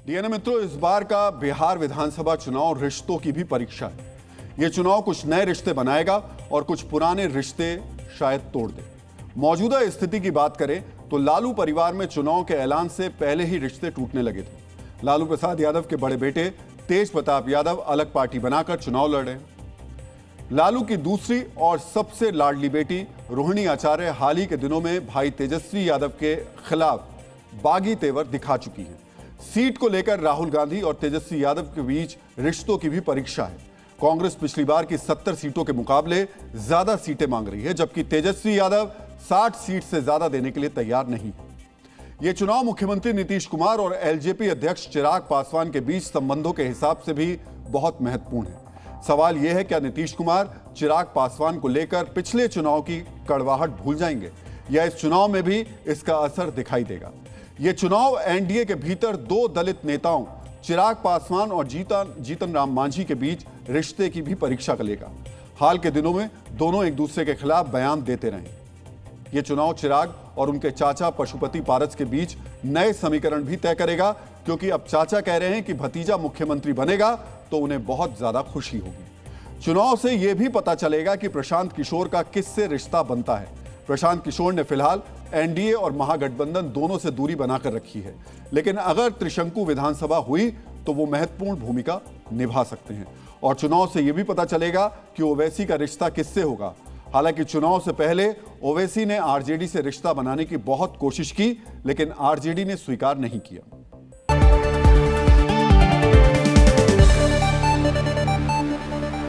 DNA मित्रों, इस बार का बिहार विधानसभा चुनाव रिश्तों की भी परीक्षा है। यह चुनाव कुछ नए रिश्ते बनाएगा और कुछ पुराने रिश्ते शायद तोड़ दे। मौजूदा स्थिति की बात करें तो लालू परिवार में चुनाव के ऐलान से पहले ही रिश्ते टूटने लगे थे। लालू प्रसाद यादव के बड़े बेटे तेज प्रताप यादव अलग पार्टी बनाकर चुनाव लड़ रहे हैं। लालू की दूसरी और सबसे लाडली बेटी रोहिणी आचार्य हाल ही के दिनों में भाई तेजस्वी यादव के खिलाफ बागी तेवर दिखा चुकी हैं। सीट को लेकर राहुल गांधी और तेजस्वी यादव के बीच रिश्तों की भी परीक्षा है। कांग्रेस पिछली बार की 70 सीटों के मुकाबले ज्यादा सीटें मांग रही है, जबकि तेजस्वी यादव 60 सीट से ज्यादा देने के लिए तैयार नहीं है। यह चुनाव मुख्यमंत्री नीतीश कुमार और एलजेपी अध्यक्ष चिराग पासवान के बीच संबंधों के हिसाब से भी बहुत महत्वपूर्ण है। सवाल यह है, क्या नीतीश कुमार चिराग पासवान को लेकर पिछले चुनाव की कड़वाहट भूल जाएंगे या इस चुनाव में भी इसका असर दिखाई देगा। यह चुनाव एनडीए के भीतर दो दलित नेताओं चिराग पासवान और जीतन राम मांझी के बीच रिश्ते की भी परीक्षा करेगा। हाल के दिनों में दोनों एक दूसरे के खिलाफ बयान देते रहे। यह चुनाव चिराग और उनके चाचा पशुपति पारस के बीच नए समीकरण भी तय करेगा, क्योंकि अब चाचा कह रहे हैं कि भतीजा मुख्यमंत्री बनेगा तो उन्हें बहुत ज्यादा खुशी होगी। चुनाव से यह भी पता चलेगा कि प्रशांत किशोर का किससे रिश्ता बनता है। प्रशांत किशोर ने फिलहाल एनडीए और महागठबंधन दोनों से दूरी बनाकर रखी है, लेकिन अगर त्रिशंकु विधानसभा हुई तो वो महत्वपूर्ण भूमिका निभा सकते हैं। और चुनाव से यह भी पता चलेगा कि ओवैसी का रिश्ता किससे होगा। हालांकि चुनाव से पहले ओवैसी ने आरजेडी से रिश्ता बनाने की बहुत कोशिश की, लेकिन आरजेडी ने स्वीकार नहीं किया।